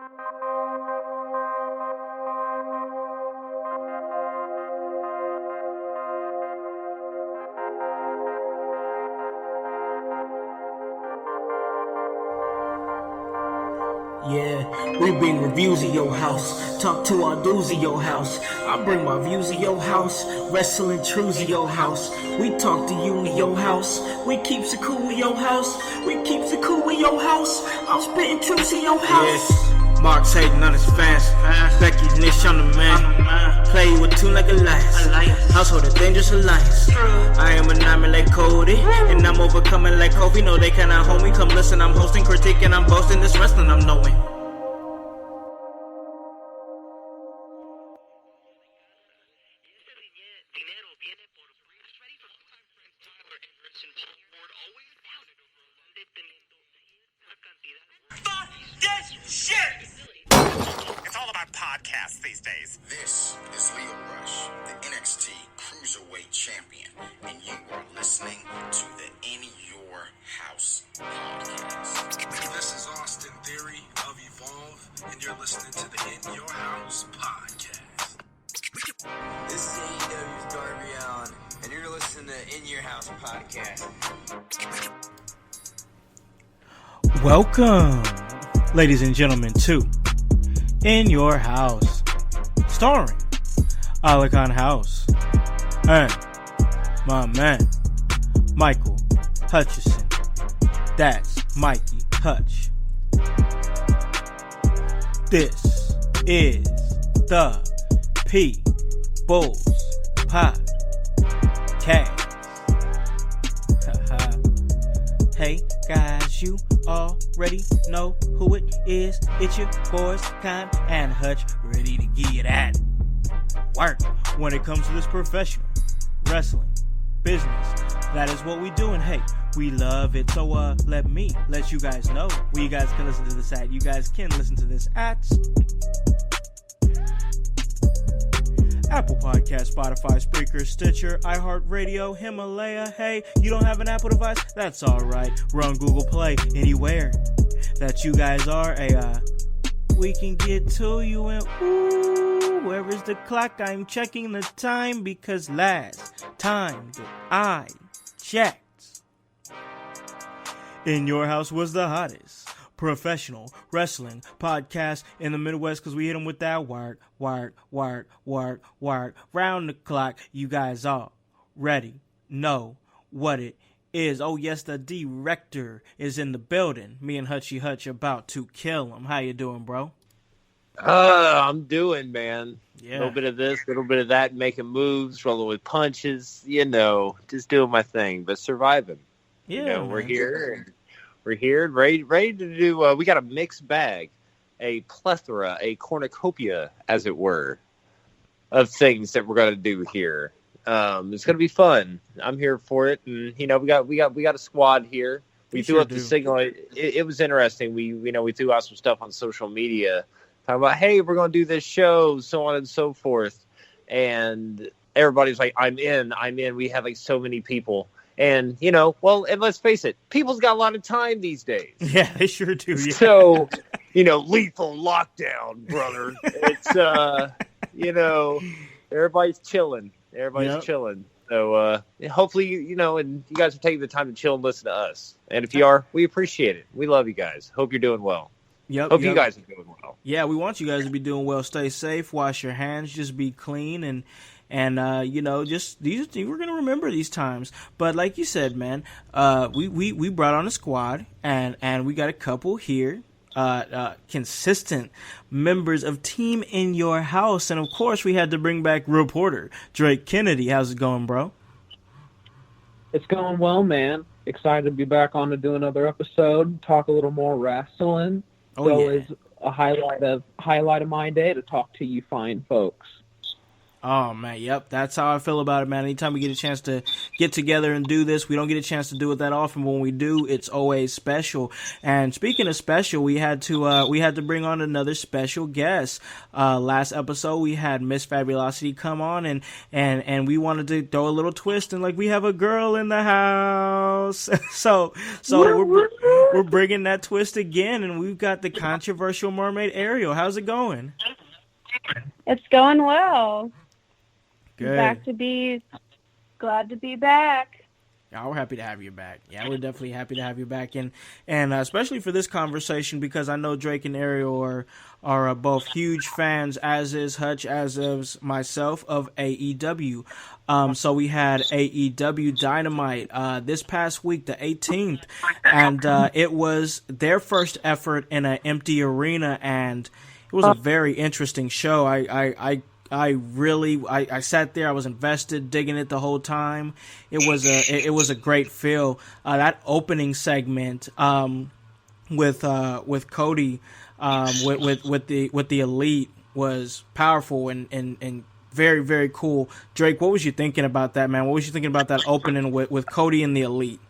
Yeah, we bring reviews of your house. Talk to our dudes of your house. I bring my views of your house. Wrestling truths of your house. We talk to you in your house. We keeps it cool in your house. We keeps it cool in your house. I'm spitting truths in your house. Yeah. Mark's hating on his fans. Becky Nish on the man. Play with two like alliance. Household a dangerous alliance. I am an like Cody. And I'm overcoming like Kobe. No, they cannot hold me. Come listen, I'm hosting, critiquing, I'm boasting. This wrestling I'm knowing. It's all about podcasts these days. This is Leo Rush, the NXT Cruiserweight Champion, and you are listening to the In Your House podcast. This is Austin Theory of Evolve, and you're listening to the In Your House podcast. This is AEW's Darby Allin, and you're listening to In Your House podcast. Welcome, ladies and gentlemen, to In Your House, starring Alakon House and my man Michael Hutchison. That's Mikey Hutch. This is the People's Podcast. Hey guys, you already know who it is. It's your boys, Con and Hutch, ready to get at work when it comes to this professional wrestling business. That is what we do, and hey, we love it. So let me let you guys know where you guys can listen to this at. You guys can listen to this at Apple Podcast, Spotify, Spreaker, Stitcher, iHeartRadio, Himalaya. Hey, you don't have an Apple device? That's alright. We're on Google Play. Anywhere that you guys are, we can get to you. And ooh, where is the clock? I'm checking the time because last time that I checked, In Your House was the hottest professional wrestling podcast in the Midwest, because we hit them with that work, round the clock. You guys already know what it is. Oh yes, the director is in the building. Me and Hutchy Hutch about to kill him. How you doing, bro? I'm doing, man. Yeah. A little bit of this, a little bit of that, making moves, rolling with punches, just doing my thing, but surviving. Yeah, we're here. We're here, ready to do, we got a mixed bag, a plethora, a cornucopia, as it were, of things that we're going to do here. It's going to be fun. I'm here for it. And, we got a squad here. We threw up the signal. It was interesting. We threw out some stuff on social media talking about, hey, we're going to do this show, so on and so forth. And everybody's like, I'm in. We have like so many people. And, and let's face it, people's got a lot of time these days. Yeah, they sure do. Yeah. So, lethal lockdown, brother. It's, everybody's chilling. Everybody's chilling. So, hopefully, and you guys are taking the time to chill and listen to us. And if you are, we appreciate it. We love you guys. Hope you're doing well. Hope you guys are doing well. Yeah, we want you guys to be doing well. Stay safe. Wash your hands. Just be clean. And just we're gonna remember these times. But like you said, man, we brought on a squad, and we got a couple here, consistent members of Team In Your House, and of course we had to bring back reporter Drake Kennedy. How's it going, bro? It's going well, man. Excited to be back on to do another episode, talk a little more wrestling. Oh, yeah. It's a highlight of my day to talk to you fine folks. Oh, man, yep, that's how I feel about it, man. Anytime we get a chance to get together and do this, we don't get a chance to do it that often. When we do, it's always special. And speaking of special, we had to bring on another special guest. Last episode, we had Miss Fabulosity come on, and we wanted to throw a little twist, and like, we have a girl in the house. so we're bringing that twist again, and we've got the controversial mermaid Ariel. How's it going? It's going well. Good. Glad to be back. Yeah, we're happy to have you back. Yeah, we're definitely happy to have you back, and especially for this conversation, because I know Drake and Ariel are both huge fans, as is Hutch, as is myself, of AEW. So we had AEW Dynamite this past week, the 18th, and it was their first effort in an empty arena, and it was a very interesting show. I sat there. I was invested, digging it the whole time. It was a great feel. That opening segment with Cody with the Elite was powerful and very, very cool. Drake, what was you thinking about that, man? What was you thinking about that opening with Cody and the Elite?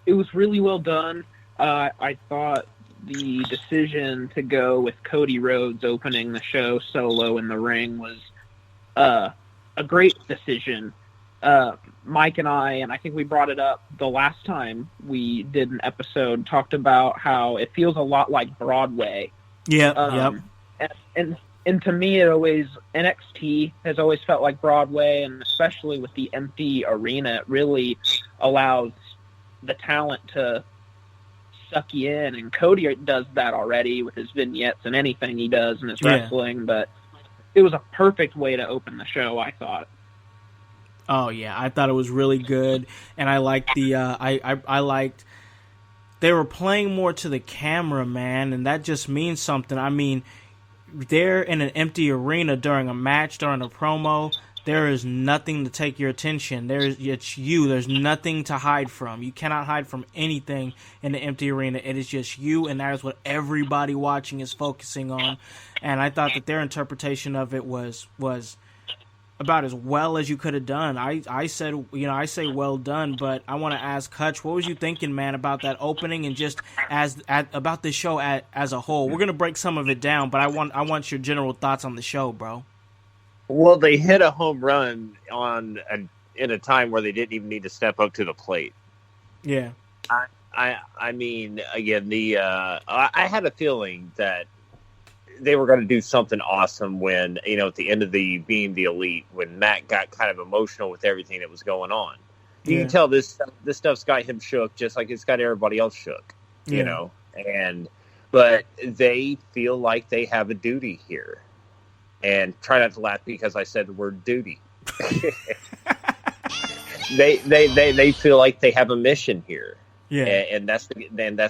It was really well done. I thought the decision to go with Cody Rhodes opening the show solo in the ring was a great decision. Mike and I think we brought it up the last time we did an episode, talked about how it feels a lot like Broadway. Yep. And to me, NXT has always felt like Broadway, and especially with the empty arena, it really allows the talent to suck you in, and Cody does that already with his vignettes and anything he does in his wrestling, but it was a perfect way to open the show, I thought. Oh yeah, I thought it was really good, and I liked I liked they were playing more to the camera, man, and that just means something. I mean, they're in an empty arena during a match, during a promo. There is nothing to take your attention. It's you. There's nothing to hide from. You cannot hide from anything in the empty arena. It is just you, and that is what everybody watching is focusing on. And I thought that their interpretation of it was about as well as you could have done. I say well done, but I want to ask Hutch, what was you thinking, man, about that opening and just about the show as a whole? We're gonna break some of it down, but I want your general thoughts on the show, bro. Well, they hit a home run in a time where they didn't even need to step up to the plate. Yeah. I mean, again, I had a feeling that they were going to do something awesome when, at the end of being the Elite, when Matt got kind of emotional with everything that was going on. You can tell this stuff's got him shook, just like it's got everybody else shook, but they feel like they have a duty here. And try not to laugh because I said the word duty. They feel like they have a mission here, and that's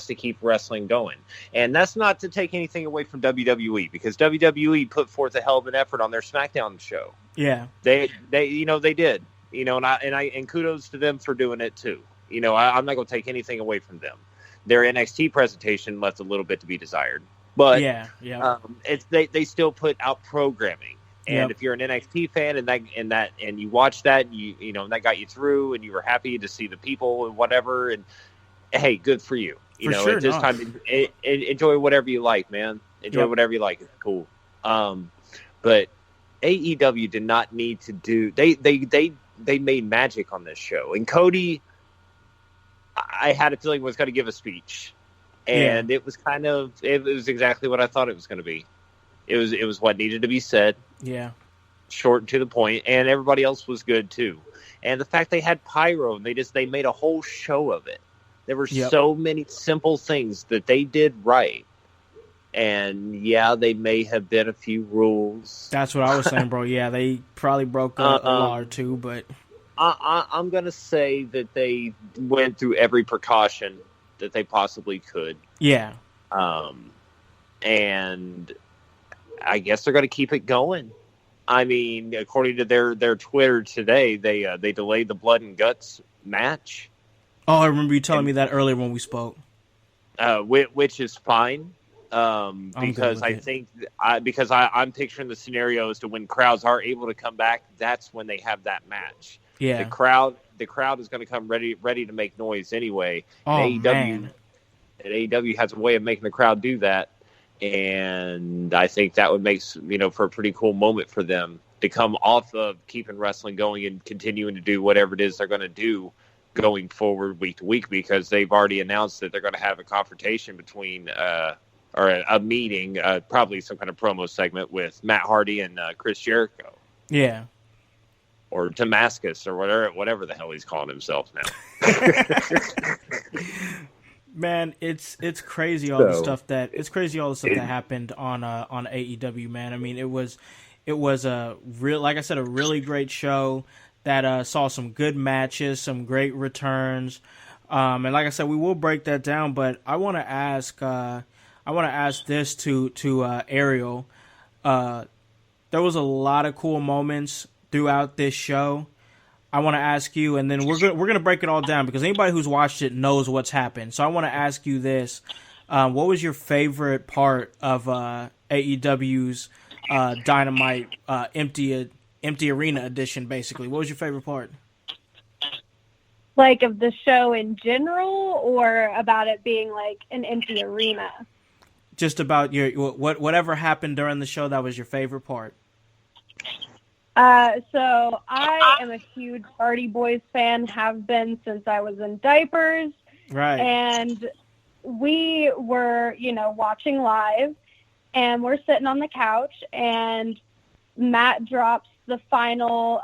to keep wrestling going. And that's not to take anything away from WWE, because WWE put forth a hell of an effort on their SmackDown show. Yeah, they did. And kudos to them for doing it too. I'm not going to take anything away from them. Their NXT presentation left a little bit to be desired. But they still put out programming, and if you're an NXT fan and you watch that, and that got you through, and you were happy to see the people and whatever, and hey, good for you. At this time, enjoy whatever you like, man. Enjoy whatever you like. It's cool. But AEW did not need to do. They made magic on this show, and Cody, I had a feeling was going to give a speech. And it was exactly what I thought it was going to be. It was what needed to be said. Yeah. Short and to the point, and everybody else was good too. And the fact they had pyro, and they made a whole show of it. There were so many simple things that they did right. And they may have been a few rules. That's what I was saying, bro. Yeah, they probably broke a law or two, but I'm going to say that they went through every precaution that they possibly could. Yeah. And I guess they're going to keep it going. I mean, according to their Twitter today, they delayed the Blood and Guts match. Oh, I remember you telling me that earlier when we spoke. Which is fine. Because I'm picturing the scenario as to when crowds are able to come back, that's when they have that match. Yeah. The crowd is going to come ready to make noise anyway. Oh, and man. AEW has a way of making the crowd do that, and I think that would make for a pretty cool moment for them to come off of keeping wrestling going and continuing to do whatever it is they're going to do going forward week to week, because they've already announced that they're going to have a confrontation between or a meeting, probably some kind of promo segment with Matt Hardy and Chris Jericho. Yeah. Or Damascus, or whatever the hell he's calling himself now. Man, it's crazy all the stuff that happened on AEW, man. I mean, it was a like I said, a really great show that saw some good matches, some great returns, and like I said, we will break that down. But I want to ask this to Ariel. There was a lot of cool moments throughout this show. I want to ask you, and then we're gonna break it all down, because anybody who's watched it knows what's happened. So I want to ask you this: what was your favorite part of AEW's Dynamite empty arena edition? Basically, what was your favorite part? Like of the show in general, or about it being like an empty arena? Just about whatever happened during the show that was your favorite part. So I am a huge Hardy Boys fan, have been since I was in diapers. Right. And we were, watching live, and we're sitting on the couch, and Matt drops the final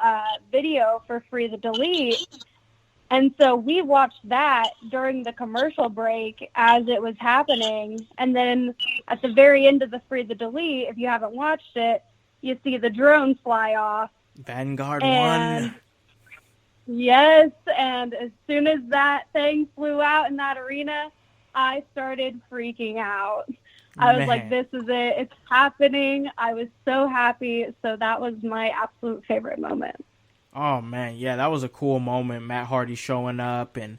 video for Free the Delete. And so we watched that during the commercial break as it was happening. And then at the very end of the Free the Delete, if you haven't watched it, you see the drone fly off. Vanguard won. Yes, and as soon as that thing flew out in that arena, I started freaking out. I was like, this is it. It's happening. I was so happy. So that was my absolute favorite moment. Oh, man. Yeah, that was a cool moment. Matt Hardy showing up and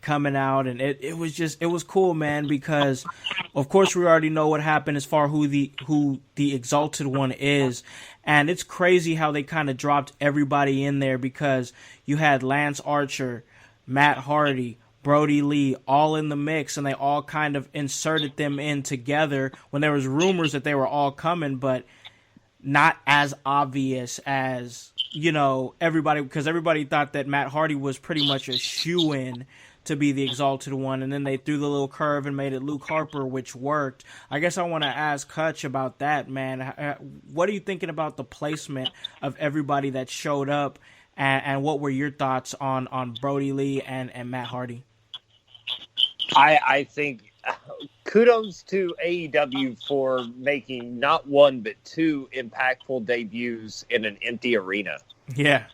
coming out, and it was cool, man, because of course we already know what happened as far who the Exalted One is, and it's crazy how they kind of dropped everybody in there, because you had Lance Archer, Matt Hardy, Brody Lee all in the mix, and they all kind of inserted them in together when there was rumors that they were all coming, but not as obvious as everybody, because everybody thought that Matt Hardy was pretty much a shoo-in to be the Exalted One, and then they threw the little curve and made it Luke Harper, which worked. I guess I want to ask Hutch about that, man. What are you thinking about the placement of everybody that showed up, and what were your thoughts on Brody Lee and Matt Hardy? I think kudos to AEW for making not one but two impactful debuts in an empty arena. Yeah.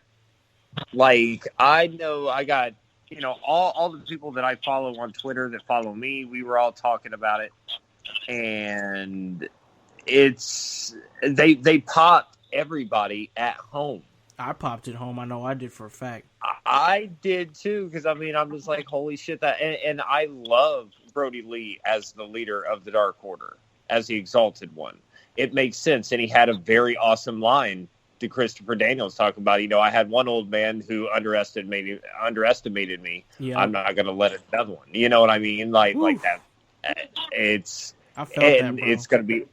Like, I know I got, all the people that I follow on Twitter that follow me, we were all talking about it. And they popped everybody at home. I popped it home. I know I did for a fact. I did too, because I'm just like, holy shit! And I love Brody Lee as the leader of the Dark Order, as the Exalted One. It makes sense, and he had a very awesome line to Christopher Daniels talking about. I had one old man who underestimated me. Yeah. I'm not going to let another one. You know what I mean? Like that. It's I felt that, bro. It's gonna be,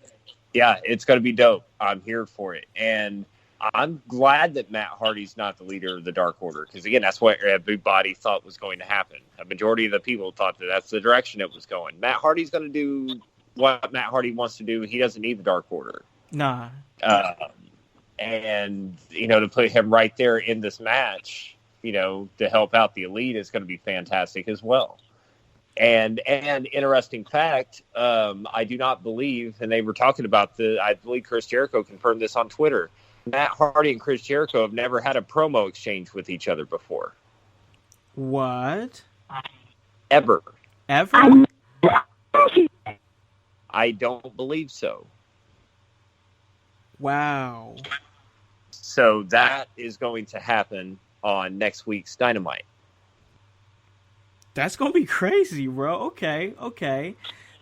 it's gonna be dope. I'm here for it, and I'm glad that Matt Hardy's not the leader of the Dark Order, because, again, that's what everybody thought was going to happen. A majority of the people thought that that's the direction it was going. Matt Hardy's going to do what Matt Hardy wants to do. He doesn't need the Dark Order. Nah. And, to put him right there in this match, to help out the Elite is going to be fantastic as well. And interesting fact, I do not believe, and they were talking about I believe Chris Jericho confirmed this on Twitter, Matt Hardy and Chris Jericho have never had a promo exchange with each other before. What? Ever. I don't believe so. Wow. So that is going to happen on next week's Dynamite. That's going to be crazy, bro. Okay.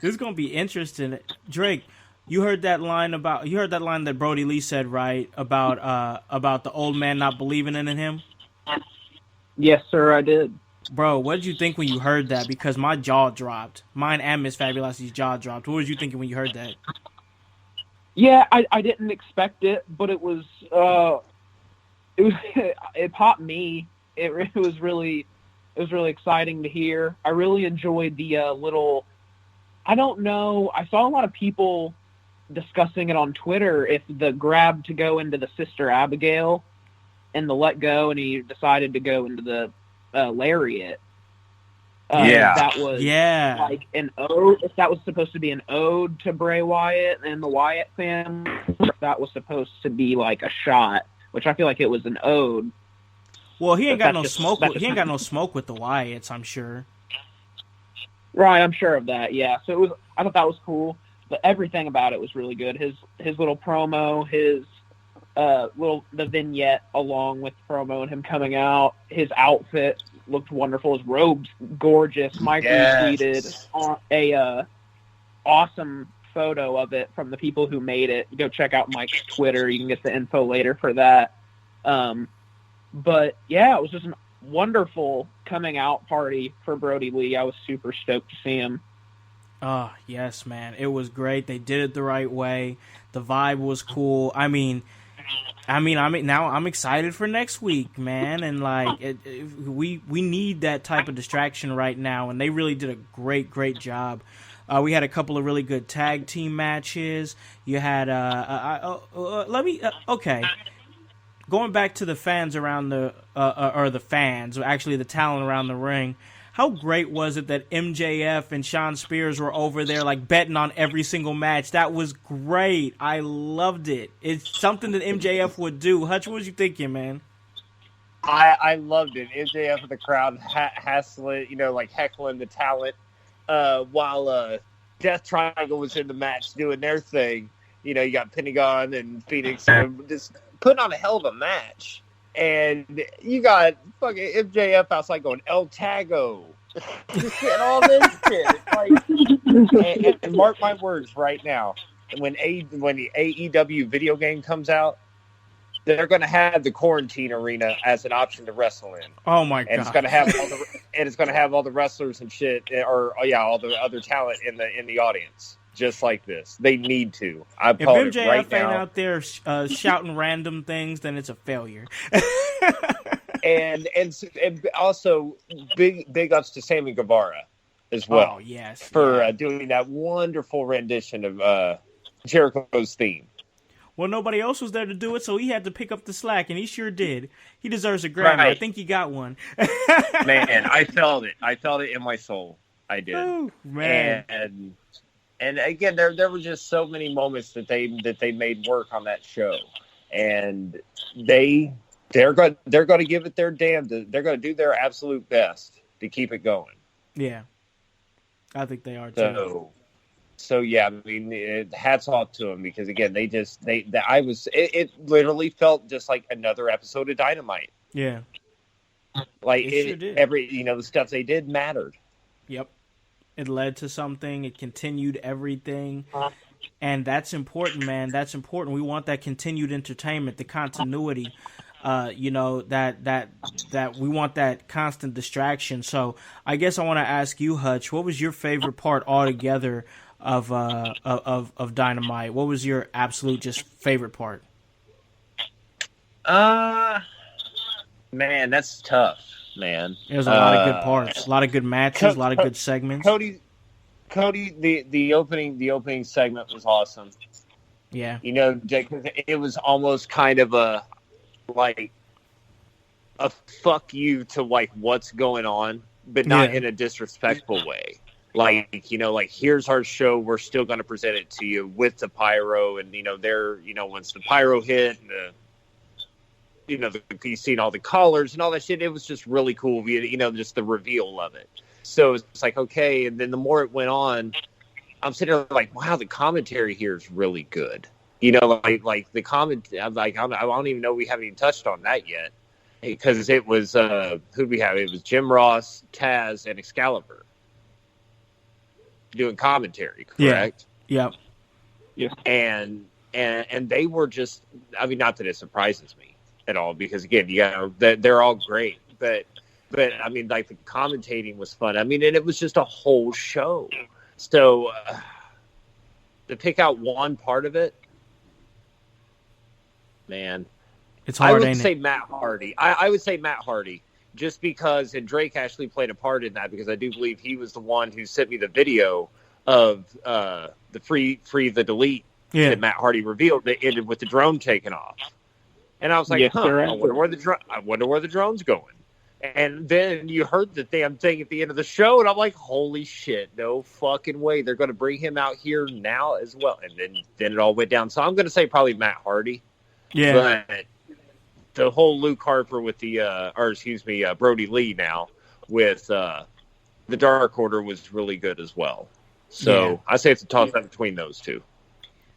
This is gonna be interesting. Drake, you heard that line that Brody Lee said, right? About the old man not believing in him. Yes, sir, I did. Bro, what did you think when you heard that? Because my jaw dropped. Mine and Miss Fabulousy's jaw dropped. What was you thinking when you heard that? Yeah, I didn't expect it, but it was it popped me. It was really exciting to hear. I really enjoyed the little. I don't know. I saw a lot of people discussing it on Twitter. If the grab to go into the Sister Abigail and the let go, and he decided to go into the lariat. That was like an ode. If that was supposed to be an ode to Bray Wyatt and the Wyatt family, or if that was supposed to be like a shot, which I feel like it was an ode. Well, he ain't got no smoke. He ain't got no smoke with the Wyatts, I'm sure. Right, I'm sure of that. Yeah, so it was. I thought that was cool, but everything about it was really good. His little promo, his the vignette along with the promo and him coming out. His outfit looked wonderful. His robe's gorgeous. Mike retweeted a awesome photo of it from the people who made it. Go check out Mike's Twitter. You can get the info later for that. But yeah, it was just a wonderful coming out party for Brody Lee. I was super stoked to see him. Oh, yes, man. It was great. They did it the right way. The vibe was cool. I mean, now I'm excited for next week, man. And like, we need that type of distraction right now. And they really did a great job. We had a couple of really good tag team matches. You had okay. Going back to the fans around the talent around the ring. How great was it that MJF and Sean Spears were over there, like, betting on every single match? That was great. I loved it. It's something that MJF would do. Hutch, what was you thinking, man? I loved it. MJF with the crowd hassling, like heckling the talent, while Death Triangle was in the match doing their thing. You got Pentagon and Phoenix just putting on a hell of a match. And you got fucking MJF outside going El Tago, and all this shit. And mark my words right now, when the AEW video game comes out, they're going to have the quarantine arena as an option to wrestle in. Oh my god! And it's going to have all the wrestlers and shit, all the other talent in the audience. Just like this, they need to. If MJF right ain't now. Out there shouting random things, then it's a failure. and also big ups to Sammy Guevara as well. Oh yes, for doing that wonderful rendition of Jericho's theme. Well, nobody else was there to do it, so he had to pick up the slack, and he sure did. He deserves a Grammy. Right. I think he got one. Man, I felt it. I felt it in my soul. I did. Oh, man. And again, there were just so many moments that they made work on that show, and they're going to give it their damn. They're going to do their absolute best to keep it going. Yeah, I think they are too. So yeah, I mean, hats off to them, because again, it literally felt just like another episode of Dynamite. Yeah, like sure did. the stuff they did mattered. Yep. It led to something. It continued everything. And that's important, man. That's important. We want that continued entertainment, the continuity, that we want that constant distraction. So I guess I want to ask you, Hutch, what was your favorite part altogether of Dynamite? What was your absolute just favorite part? Man, that's tough. Man, there's a lot of good parts, a lot of good matches, a lot of good segments. Cody, the opening segment was awesome. Yeah, it was almost kind of a fuck you to like what's going on, but not in a disrespectful way. Like here's our show. We're still going to present it to you with the pyro, and once the pyro hit and you've seen all the collars and all that shit. It was just really cool, just the reveal of it. So it's like, okay. And then the more it went on, I'm sitting there like, wow, the commentary here is really good. Like the comment, I don't even know we haven't even touched on that yet, because it was, who'd we have? It was Jim Ross, Taz, and Excalibur. doing commentary, correct? Yep. Yeah. And they were just, I mean, not that it surprises me at all, because again, they're all great, but I mean, like, the commentating was fun. I mean, and it was just a whole show. So to pick out one part of it, man, it's hard. I would say Matt Hardy. I would say Matt Hardy, just because, and Drake actually played a part in that, because I do believe he was the one who sent me the video of the free the delete that Matt Hardy revealed that ended with the drone taking off. And I was like, I wonder where the drone's going. And then you heard the damn thing at the end of the show, and I'm like, holy shit, no fucking way. They're going to bring him out here now as well. And then it all went down. So I'm going to say probably Matt Hardy. Yeah. But the whole Luke Harper with Brody Lee now with the Dark Order was really good as well. So I say it's a toss-up between those two.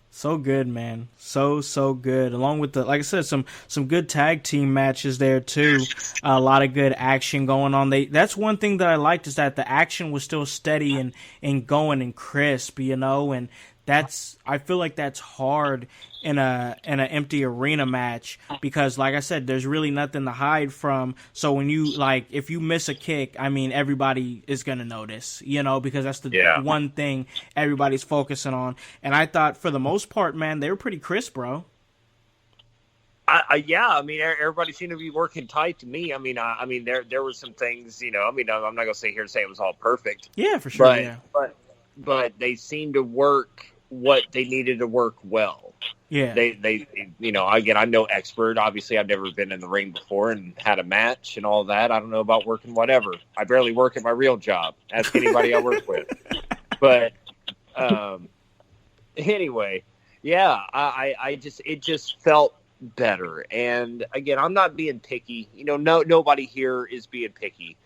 So good, man. So good. Along with like I said, some good tag team matches there too. A lot of good action going on. That's one thing that I liked, is that the action was still steady and going and crisp, and I feel like that's hard in an empty arena match, because like I said, there's really nothing to hide from. So when if you miss a kick, I mean, everybody is going to notice, because that's the one thing everybody's focusing on. And I thought for the most part, man, they were pretty crisp, bro. I mean, everybody seemed to be working tight to me. I mean, there were some things, I mean, I'm not going to sit here and say it was all perfect. Yeah, for sure. But they seemed to work what they needed to work well. Yeah. They again, I'm no expert. Obviously, I've never been in the ring before and had a match and all that. I don't know about working whatever. I barely work at my real job. Ask anybody I work with. But anyway, yeah, it just felt better. And again, I'm not being picky. Nobody here is being picky.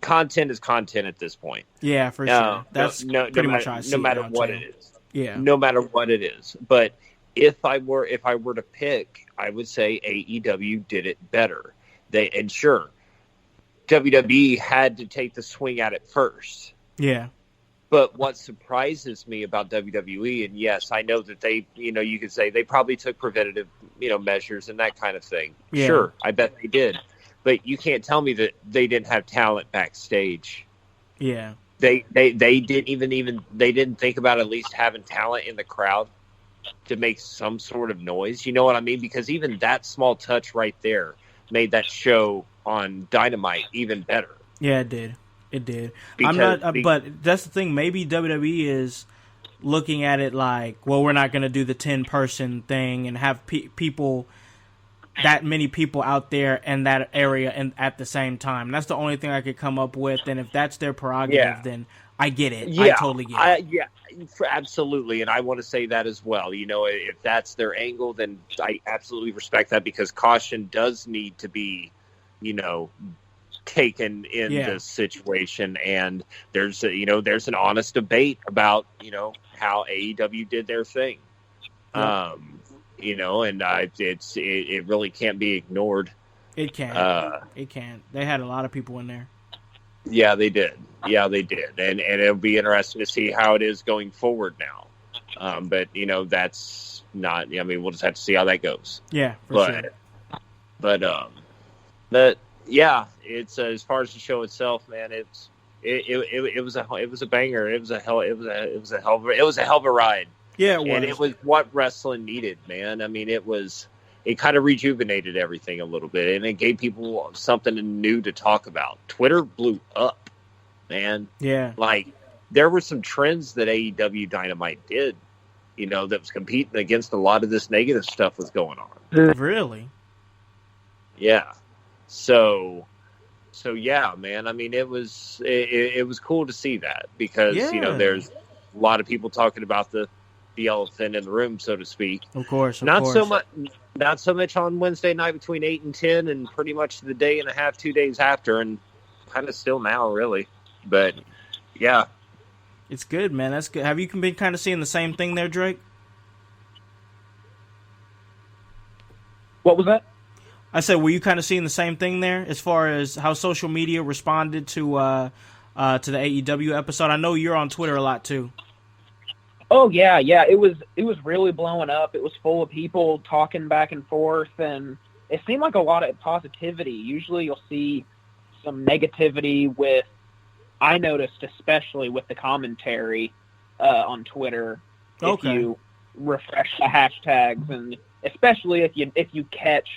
Content is content at this point. Yeah, for sure. That's pretty much how I see it. No matter what it is. Yeah. No matter what it is. But if I were to pick, I would say AEW did it better. And sure, WWE had to take the swing at it first. Yeah. But what surprises me about WWE, and yes, I know that they, you could say they probably took preventative, measures and that kind of thing. Yeah. Sure, I bet they did. But you can't tell me that they didn't have talent backstage. Yeah. They didn't think about at least having talent in the crowd to make some sort of noise. You know what I mean? Because even that small touch right there made that show on Dynamite even better. Yeah, it did. It did. But that's the thing. Maybe WWE is looking at it like, well, we're not going to do the 10-person thing and have people, that many people out there in that area and at the same time. That's the only thing I could come up with. And if that's their prerogative, then I get it. Yeah, I totally get it. Absolutely. And I want to say that as well. If that's their angle, then I absolutely respect that, because caution does need to be, taken in this situation. And there's an honest debate about, how AEW did their thing. Yeah. And it really can't be ignored. It can't. It can't. They had a lot of people in there. Yeah, they did. And it'll be interesting to see how it is going forward now. But that's not. We'll just have to see how that goes. Yeah, sure. But yeah, it's as far as the show itself, man. It was a banger. It was a hell of a ride. Yeah, it was. And it was what wrestling needed, man. It kind of rejuvenated everything a little bit, and it gave people something new to talk about. Twitter blew up, man. Yeah. Like, there were some trends that AEW Dynamite did, that was competing against a lot of this negative stuff was going on. Really? Yeah. So yeah, man. It was cool to see that, because, there's a lot of people talking about the elephant in the room, so to speak. Of course. Not so much on Wednesday night between 8 and 10, and pretty much the day and a half, 2 days after, and kind of still now, really. But yeah, it's good, man. That's good. Have you been kind of seeing the same thing there, Drake? What was that? I said, were you kind of seeing the same thing there as far as how social media responded to to the AEW episode? I know you're on Twitter a lot too. Oh yeah. It was really blowing up. It was full of people talking back and forth, and it seemed like a lot of positivity. Usually you'll see some negativity with, I noticed especially with the commentary on Twitter. If you refresh the hashtags, and especially if you catch,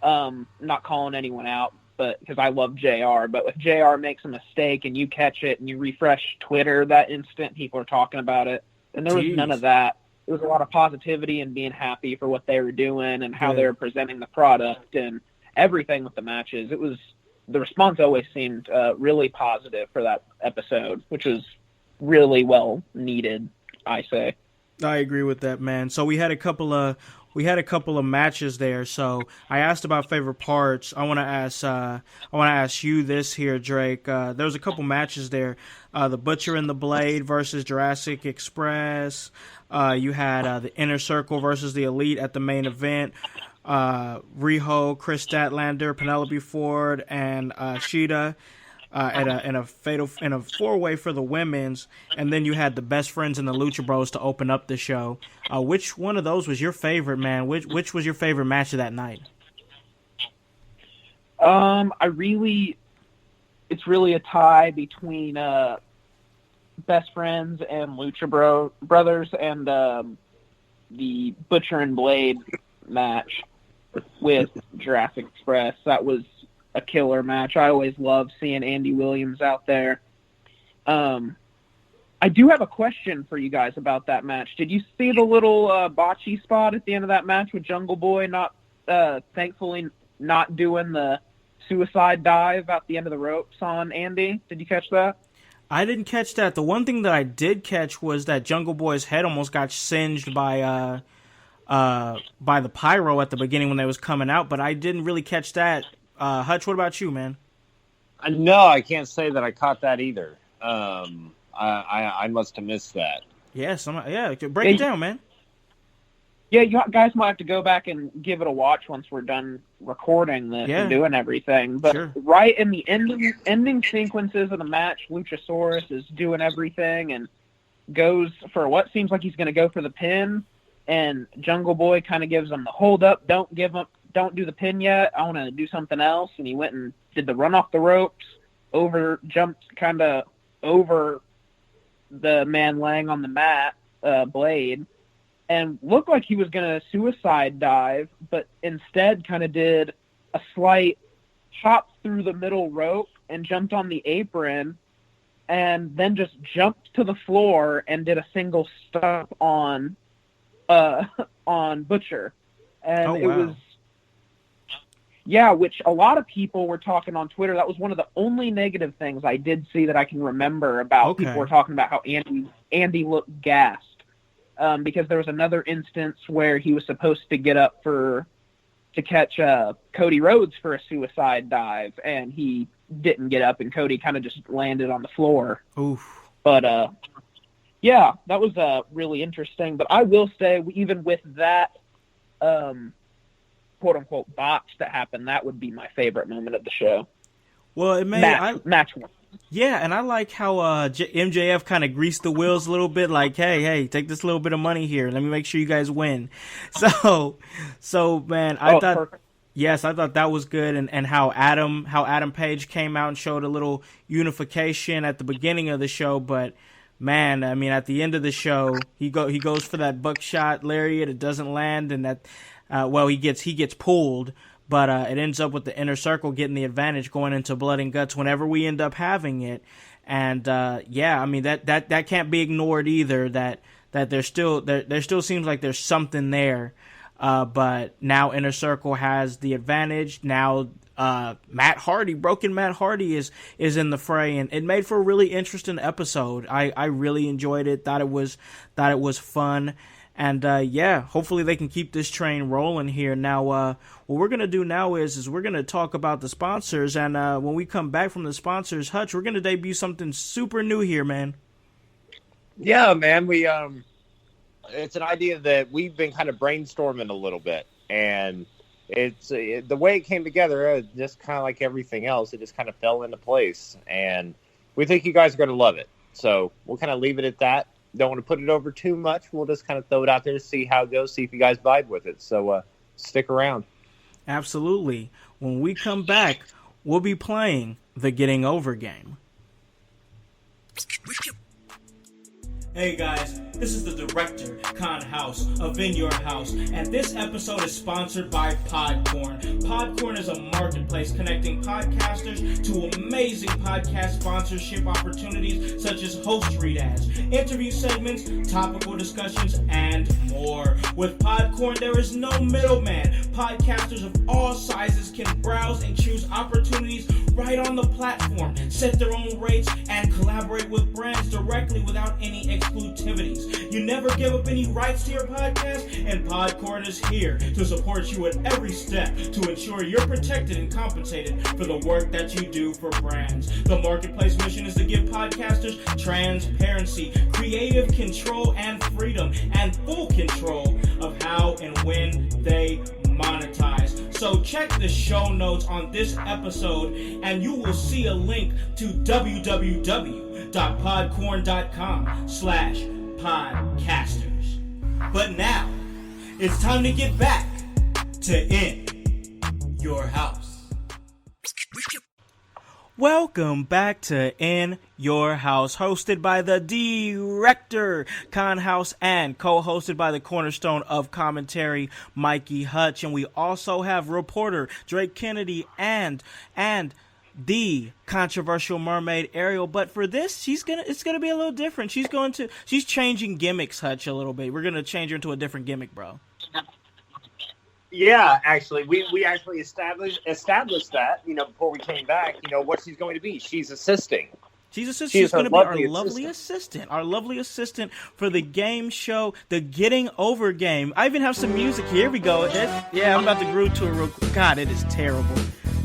not calling anyone out, but because I love JR, but if JR makes a mistake and you catch it and you refresh Twitter that instant, people are talking about it. And there was none of that. It was a lot of positivity and being happy for what they were doing and how they were presenting the product and everything with the matches. The response always seemed really positive for that episode, which was really well needed, I say. I agree with that, man. So we had a couple of matches there. So I asked about favorite parts. I want to ask you this here, Drake. There was a couple matches there. The Butcher and the Blade versus Jurassic Express. You had the Inner Circle versus the Elite at the main event. Riho, Chris Statlander, Penelope Ford, and Shida in a four-way for the women's, and then you had the Best Friends and the Lucha Bros to open up the show. Which one of those was your favorite, man? Which was your favorite match of that night? It's really a tie between Best Friends and Lucha Brothers and the Butcher and Blade match with Jurassic Express. That was a killer match. I always love seeing Andy Williams out there. I do have a question for you guys about that match. Did you see the little bocce spot at the end of that match with Jungle Boy thankfully not doing the suicide dive at the end of the ropes on Andy? Did you catch that? I didn't catch that. The one thing that I did catch was that Jungle Boy's head almost got singed by the pyro at the beginning when they was coming out, but I didn't really catch that. Hutch, what about you, man? No, I can't say that I caught that either. I must have missed that. Yes, break it down, man. Yeah, you guys might have to go back and give it a watch once we're done recording this and doing everything. But right in the ending sequences of the match, Luchasaurus is doing everything and goes for what seems like he's going to go for the pin, and Jungle Boy kind of gives him the hold up, don't do the pin yet, I want to do something else, and he went and did the run off the ropes, jumped kind of over the man laying on the mat, Blade, and looked like he was going to suicide dive, but instead kind of did a slight hop through the middle rope and jumped on the apron, and then just jumped to the floor and did a single stop on Butcher. And it was, which a lot of people were talking on Twitter. That was one of the only negative things I did see that I can remember about. People were talking about how Andy looked gassed. Because there was another instance where he was supposed to get up to catch Cody Rhodes for a suicide dive, and he didn't get up, and Cody kind of just landed on the floor. Oof. But that was really interesting. But I will say, even with that quote unquote botch that happened, that would be my favorite moment of the show. Well, it may match one. Yeah, and I like how MJF kind of greased the wheels a little bit, like, hey, take this little bit of money here. Let me make sure you guys win. So man, I thought, perfect. Yes, I thought that was good, and how Adam Page came out and showed a little unification at the beginning of the show, but man, I mean, at the end of the show, he goes for that buckshot lariat, it doesn't land, and that he gets pulled. But it ends up with the Inner Circle getting the advantage going into Blood and Guts whenever we end up having it. And I mean that can't be ignored either. That there still seems like there's something there. But now Inner Circle has the advantage. Now Broken Matt Hardy is in the fray, and it made for a really interesting episode. I really enjoyed it. Thought it was fun. And hopefully they can keep this train rolling here. Now, what we're gonna do now is we're gonna talk about the sponsors, and when we come back from the sponsors, Hutch, we're gonna debut something super new here, man. Yeah, man. We it's an idea that we've been kind of brainstorming a little bit, and the way it came together, just kind of like everything else, it just kind of fell into place. And we think you guys are going to love it. So we'll kind of leave it at that. Don't want to put it over too much. We'll just kind of throw it out there to see how it goes, see if you guys vibe with it. So stick around. Absolutely. When we come back, we'll be playing the Getting Over game. Hey guys, this is the director, Con House, of In Your House, and this episode is sponsored by Podcorn. Podcorn is a marketplace connecting podcasters to amazing podcast sponsorship opportunities such as host read ads, interview segments, topical discussions, and more. With Podcorn, there is no middleman. Podcasters of all sizes can browse and choose opportunities right on the platform, set their own rates, and collaborate with brands directly without any exclusivities. You never give up any rights to your podcast, and Podcorn is here to support you at every step to ensure you're protected and compensated for the work that you do for brands. The marketplace mission is to give podcasters transparency, creative control, and freedom, and full control of how and when they monetize. So check the show notes on this episode and you will see a link to www.podcorn.com/podcasters. But now it's time to get back to In Your House. Welcome back to In Your House, hosted by the director, Con House, and co-hosted by the cornerstone of commentary, Mikey Hutch. And we also have reporter Drake Kennedy and the controversial mermaid Ariel. But for this, it's gonna be a little different. She's changing gimmicks, Hutch, a little bit. We're gonna change her into a different gimmick, bro. Yeah, actually, we actually established that, before we came back, what she's going to be. She's assisting. She's going to be our lovely assistant. Our lovely assistant for the game show, the Getting Over game. I even have some music. Here we go. I'm about to groove to it real quick. God, it is terrible.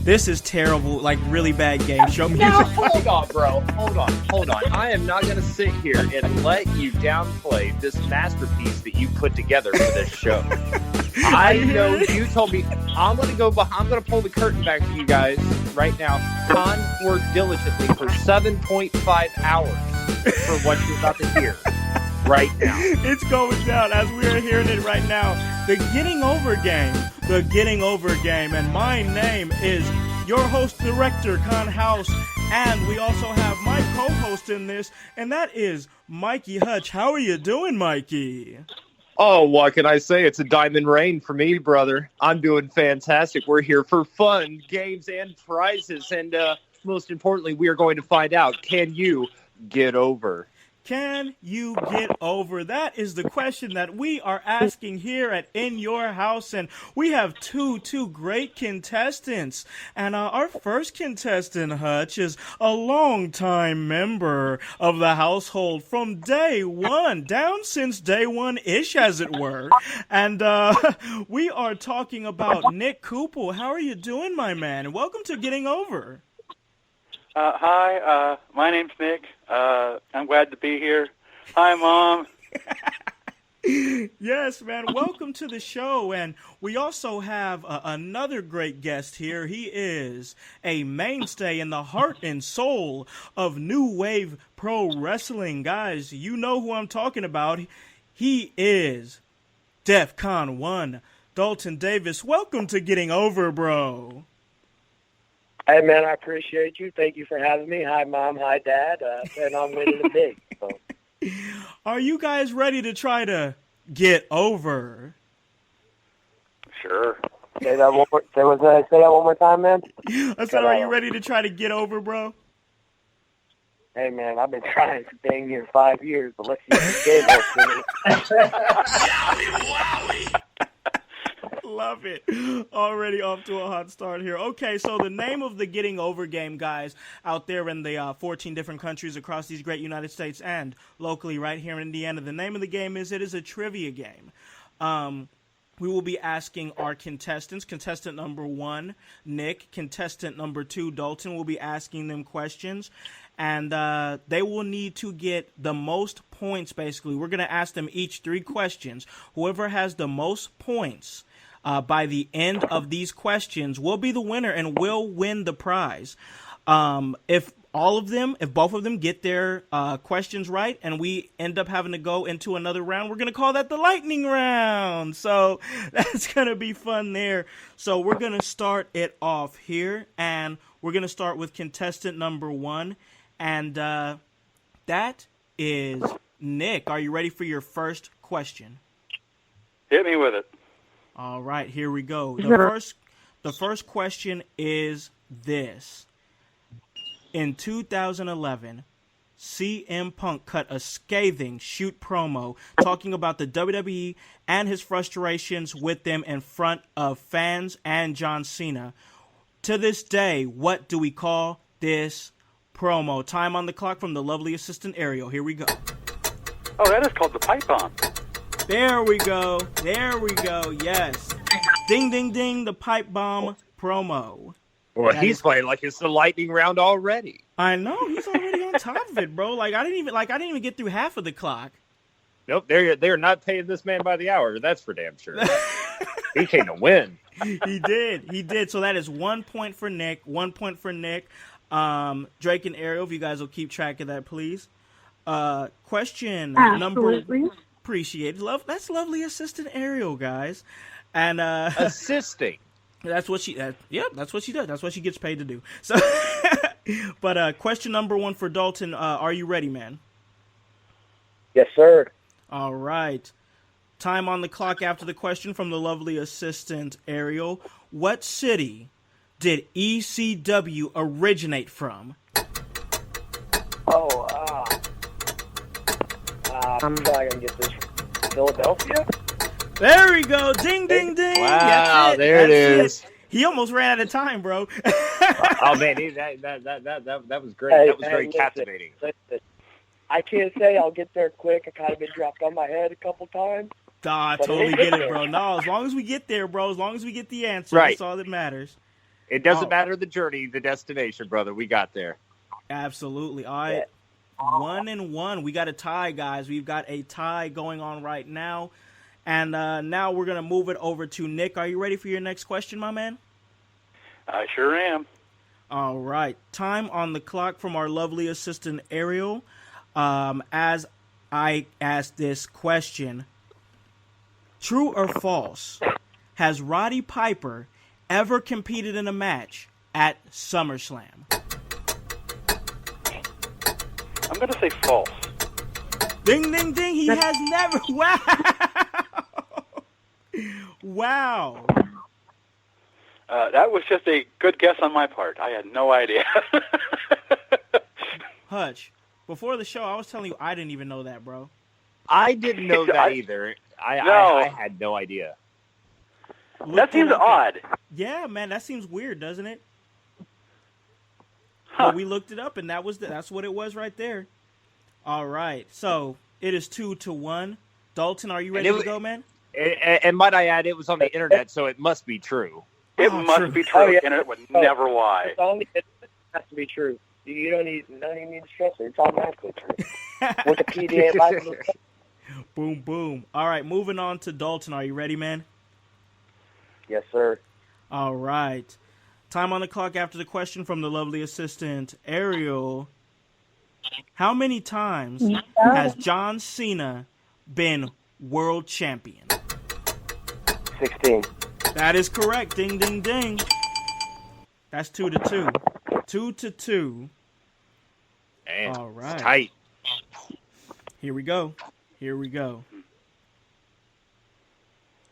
This is terrible, like really bad game show music. Now, hold on, bro. Hold on. I am not going to sit here and let you downplay this masterpiece that you put together for this show. I know you told me I'm going to pull the curtain back for you guys right now. Con worked diligently for 7.5 hours for what you're about to hear right now. It's going down as we are hearing it right now. The Getting Over game. The Getting Over game. And my name is your host, director, Con House. And we also have my co-host in this, and that is Mikey Hutch. How are you doing, Mikey? Oh, what can I say? It's a diamond rain for me, brother. I'm doing fantastic. We're here for fun, games, and prizes. And most importantly, we are going to find out, can you get over? Can you get over? That is the question that we are asking here at In Your House, and we have two great contestants. And our first contestant, Hutch, is a longtime member of the household from day one, down since day one-ish, as it were. And we are talking about Nick Kupel. How are you doing, my man? And welcome to Getting Over. Hi, my name's Nick. I'm glad to be here. Hi, Mom. Yes, man. Welcome to the show. And we also have another great guest here. He is a mainstay in the heart and soul of New Wave Pro Wrestling. Guys, you know who I'm talking about. He is DEFCON 1, Dalton Davis. Welcome to Getting Over, bro. Hey, man, I appreciate you. Thank you for having me. Hi, Mom. Hi, Dad. And I'm winning the big. So. Are you guys ready to try to get over? Sure. Say that one more time, man. I said, are you ready to try to get over, bro? Hey, man, I've been trying for dang near 5 years, but let's see if you get over. Wowie! Love it. Already off to a hot start here. Okay, so the name of the Getting Over game, guys, out there in the 14 different countries across these great United States and locally right here in Indiana, the name of the game is a trivia game. We will be asking our contestants, contestant number 1, Nick, contestant number 2, Dalton, will be asking them questions, and they will need to get the most points, basically. We're going to ask them each 3 questions. Whoever has the most points by the end of these questions will be the winner and will win the prize. If all of them, if both of them get their questions right and we end up having to go into another round, we're going to call that the lightning round. So that's going to be fun there. So we're going to start it off here, and we're going to start with contestant number 1, and that is Nick. Are you ready for your first question? Hit me with it. All right, here we go. The first question is this. In 2011, CM Punk cut a scathing shoot promo talking about the WWE and his frustrations with them in front of fans and John Cena. To this day, what do we call this promo? Time on the clock from the lovely assistant Ariel. Here we go. Oh, that is called the pipe bomb. There we go. There we go. Yes. Ding, ding, ding. The pipe bomb promo. Well, he's playing like it's the lightning round already. I know, he's already on top of it, bro. I didn't even get through half of the clock. Nope, they're not paying this man by the hour. That's for damn sure. He came to win. He did. So that is 1 point for Nick. 1 point for Nick. Drake and Ariel, if you guys will keep track of that, please. Question number. Appreciate it. That's lovely assistant Ariel, guys. And assisting. That's what she. That's what she does. That's what she gets paid to do. So, but question number 1 for Dalton. Are you ready, man? Yes, sir. All right. Time on the clock after the question from the lovely assistant Ariel. What city did ECW originate from? Oh, I'm probably gonna get this from Philadelphia. There we go. Ding, ding, ding. Wow, there it is. He almost ran out of time, bro. Oh, man, that was great. That was very captivating. Listen, I can't say I'll get there quick. I kind of been dropped on my head a couple times. I totally get it, bro. No, as long as we get there, bro, as long as we get the answer, right. That's all that matters. It doesn't matter the journey, the destination, brother. We got there. Absolutely. All right. 1-1. We got a tie, guys. We've got a tie going on right now. And now we're going to move it over to Nick. Are you ready for your next question, my man? I sure am. All right. Time on the clock from our lovely assistant, Ariel. As I ask this question, true or false, has Roddy Piper ever competed in a match at SummerSlam? I'm going to say false. Ding, ding, ding. He has never. Wow. Wow. That was just a good guess on my part. I had no idea. Hutch, before the show, I was telling you I didn't even know that, bro. I didn't know that either. I had no idea. That seems odd. Yeah, man, that seems weird, doesn't it? Huh. But we looked it up, and that's what it was right there. All right, so it is 2-1. Dalton, are you ready to go, man? And might I add, it was on the internet, so it must be true. It must be true. Oh, yeah. The internet would never lie. It has to be true. You don't even need to stress it. It's automatically true. Wikipedia. Boom, boom. All right, moving on to Dalton. Are you ready, man? Yes, sir. All right. Time on the clock after the question from the lovely assistant, Ariel. How many times has John Cena been world champion? 16. That is correct. Ding, ding, ding. That's 2-2. 2-2. Man, all right. It's tight. Here we go.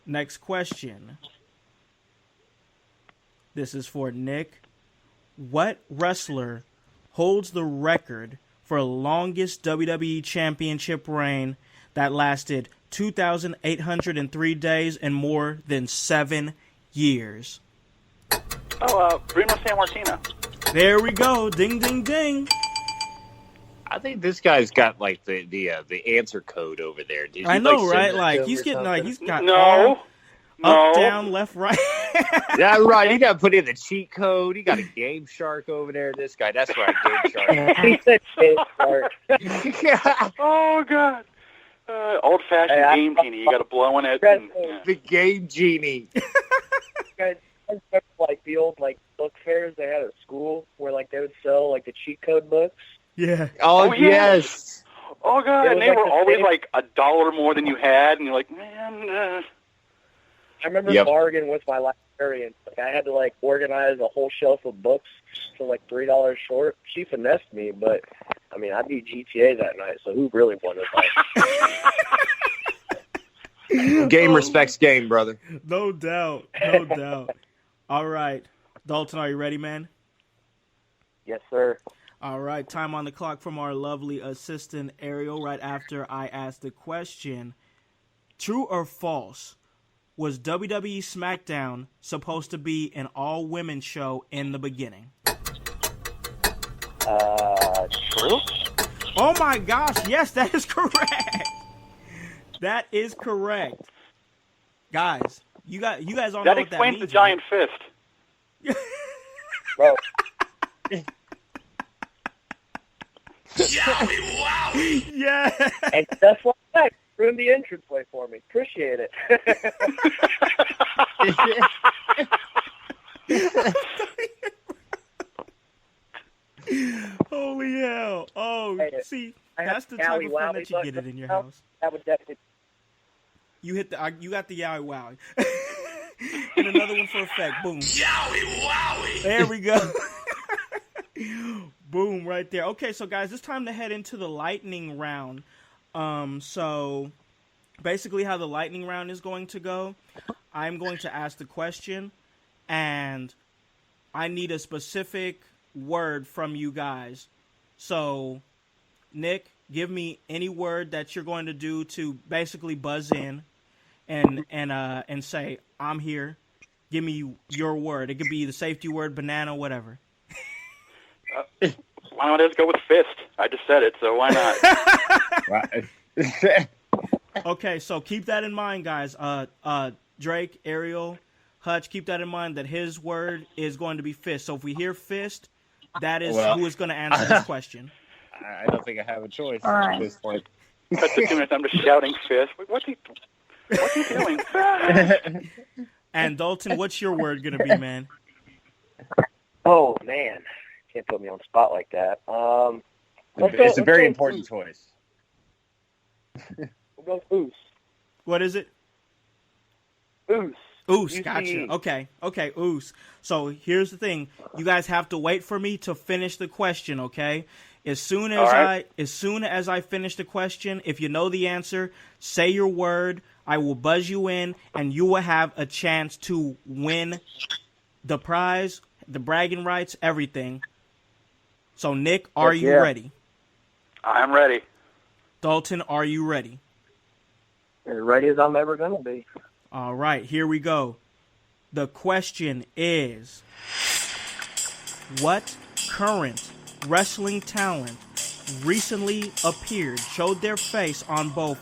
Next question. This is for Nick. What wrestler holds the record for longest WWE Championship reign that lasted 2,803 days and more than 7 years? Bruno Sammartino. There we go. Ding, ding, ding. I think this guy's got like the answer code over there. I know, right? Like he's getting he's got no. Up, down, left, right. Yeah, right. You got to put in the cheat code. You got a Game Shark over there. This guy, that's right, Game Shark. He said Game Shark. Oh God. Old-fashioned game genie. You got to blow in it. The Game Genie. guys remember, like, the old, like, book fairs they had at school where, like, they would sell, like, the cheat code books? Yeah. Oh, yeah. yes. Oh God! It And was they like were the always same- like $1 more than you had, and you're like, man. I remember Yep. bargaining with my librarian. Like, I had to, like, organize a whole shelf of books for, like, $3 short. She finessed me, but, I mean, I beat GTA that night, so who really won this fight? Game respects game, brother. No doubt. No doubt. All right. Dalton, are you ready, man? Yes, sir. All right. Time on the clock from our lovely assistant, Ariel, right after I ask the question. True or false? Was WWE SmackDown supposed to be an all-women show in the beginning? True? Oh my gosh, yes, that is correct. That is correct. Guys, you guys all know That what that explains means. the giant fist. Bro, Yowie wowie! Yeah. and that's why I ruined the entranceway for me. Appreciate it. Holy hell. Oh, Hey, see, I have that's the type of fun that you Wowie get it in your button. house. That would definitely. You got the yowie wowie. And another one for effect. Boom. Yowie wowie! There we go. Boom, right there. Okay, so guys, it's time to head into the lightning round. So basically how the lightning round is going to go, I'm going to ask the question, and I need a specific word from you guys. So, Nick, give me any word that you're going to do to basically buzz in and say, I'm here. Give me your word. It could be the safety word, banana, whatever. Why don't I just go with fist? I just said it, so why not? Okay, so keep that in mind, guys. Drake, Ariel, Hutch, keep that in mind that his word is going to be fist. So if we hear fist, that is who is going to answer this question. I don't think I have a choice All right. at this point. That's the 2 minutes I'm just shouting fist. What's he doing? And Dalton, what's your word going to be, man? Oh man, can't put me on the spot like that. It's a very important choice. We'll go Oos. What is it? Oos. Oos, UCE. gotcha. Okay, Oos. So here's the thing. You guys have to wait for me to finish the question, okay? As soon as I finish the question, if you know the answer, say your word. I will buzz you in, and you will have a chance to win the prize, the bragging rights, everything. So, Nick, are you ready? I'm ready. Dalton, are you ready? As ready as I'm ever gonna be. All right, here we go. The question is, what current wrestling talent recently showed their face on both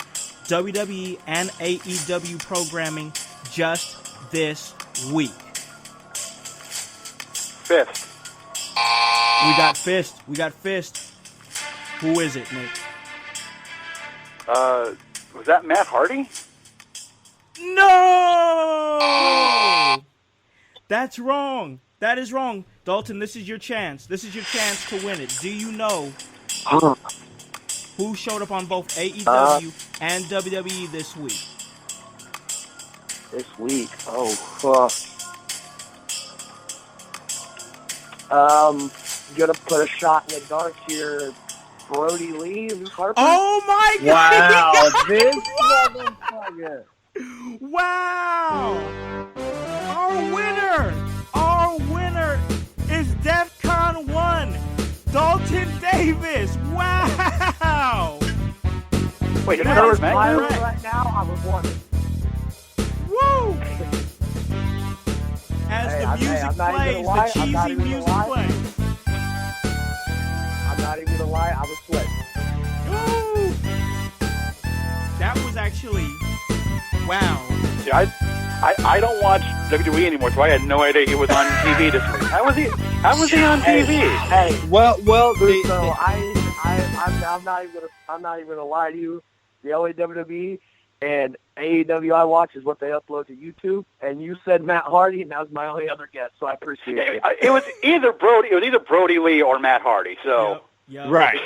WWE and AEW programming just this week? Fist. We got Fist. Who is it, Nick? Was that Matt Hardy? No! That's wrong. That is wrong. Dalton, this is your chance. This is your chance to win it. Do you know who showed up on both AEW and WWE this week? This week? Oh, fuck. Gonna put a shot in the dark here. Brody Lee, Luke Harper. Oh my God! Wow, this motherfucker. Wow! Our winner is DEFCON 1, Dalton Davis. Wow! Wait, If is I was it Matt? viral right now, I would want it. Woo! As Hey, the I'm music not even plays, gonna lie, the I'm not cheesy even gonna music lie. plays. I'm not even gonna lie, I was sweating. Woo! That was actually wow. See, I don't watch WWE anymore, so I had no idea he was on TV this week. How was he on TV? Hey, Well, so I'm not even gonna lie to you. The LA WWE, and AEW IYH is what they upload to YouTube. And you said Matt Hardy, and that was my only other guess, so I appreciate it. It was either Brody Lee or Matt Hardy. So Yep. Right.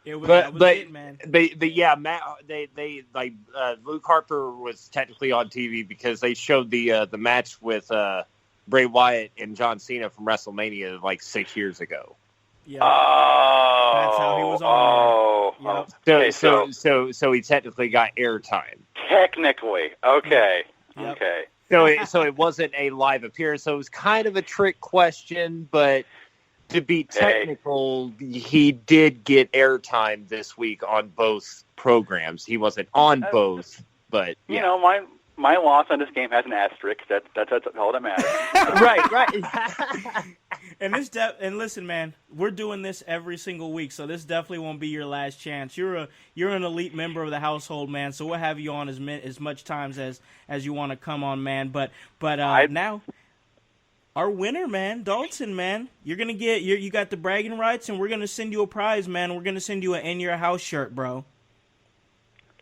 That was it, man. But yeah, Matt. They like Luke Harper was technically on TV because they showed the match with Bray Wyatt and John Cena from WrestleMania like 6 years ago. Yeah. That's how he was on. Okay, So he technically got airtime. Technically, okay, Yep. okay. So it wasn't a live appearance. So it was kind of a trick question, but to be technical, he did get airtime this week on both programs. He wasn't on both, but yeah. You know, my loss on this game has an asterisk. That's all that matters. right. And listen, man, we're doing this every single week, so this definitely won't be your last chance. You're an elite member of the household, man. So we'll have you on as much times as you want to come on, man. But now, our winner, man, Dalton, man, you're gonna get you got the bragging rights, and we're gonna send you a prize, man. We're gonna send you an In Your House shirt, bro.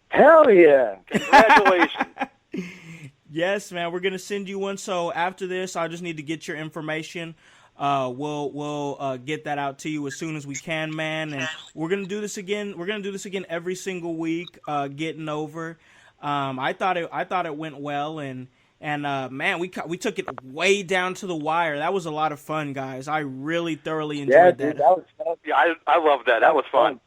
Hell yeah! Congratulations. Yes, man, we're gonna send you one. So after this, I just need to get your information. We'll get that out to you as soon as we can, man. And we're gonna do this again. We're gonna do this again every single week. Getting over. I thought it went well, and man, we took it way down to the wire. That was a lot of fun, guys. I really thoroughly enjoyed that. Dude, that was fun. Yeah, I love that. That was fun.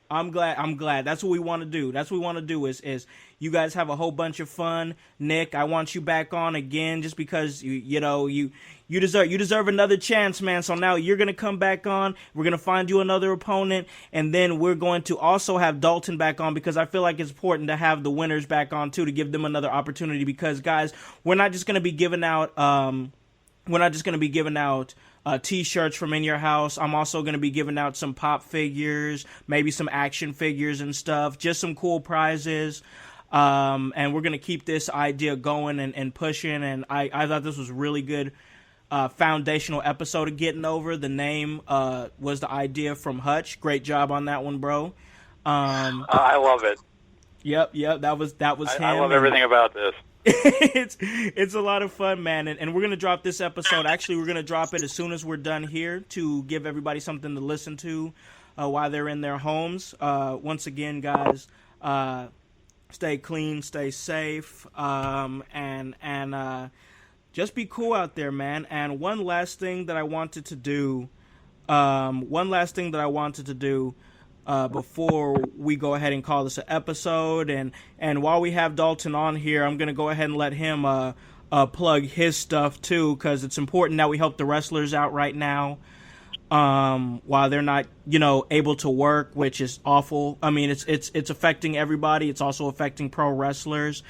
I'm glad. That's what we want to do. That's what we want to do is you guys have a whole bunch of fun. Nick, I want you back on again just because you deserve another chance, man. So now you're going to come back on. We're going to find you another opponent, and then we're going to also have Dalton back on because I feel like it's important to have the winners back on too, to give them another opportunity, because guys, we're not just going to be giving out T-shirts from In Your House. I'm also going to be giving out some pop figures, maybe some action figures and stuff, just some cool prizes. And we're going to keep this idea going and pushing. And I thought this was really good, foundational episode of Getting Over. The name was the idea from Hutch. Great job on that one, bro. I love it. Yep, that was him. I love everything about this. It's a lot of fun, man, and we're gonna drop this episode. Actually, we're gonna drop it as soon as we're done here to give everybody something to listen to while they're in their homes. Once again, guys, stay clean, stay safe, and just be cool out there, man. And one last thing that I wanted to do, before we go ahead and call this an episode, and while we have Dalton on here, I'm going to go ahead and let him plug his stuff too, because it's important that we help the wrestlers out right now while they're not, able to work, which is awful. I mean, it's affecting everybody. It's also affecting pro wrestlers.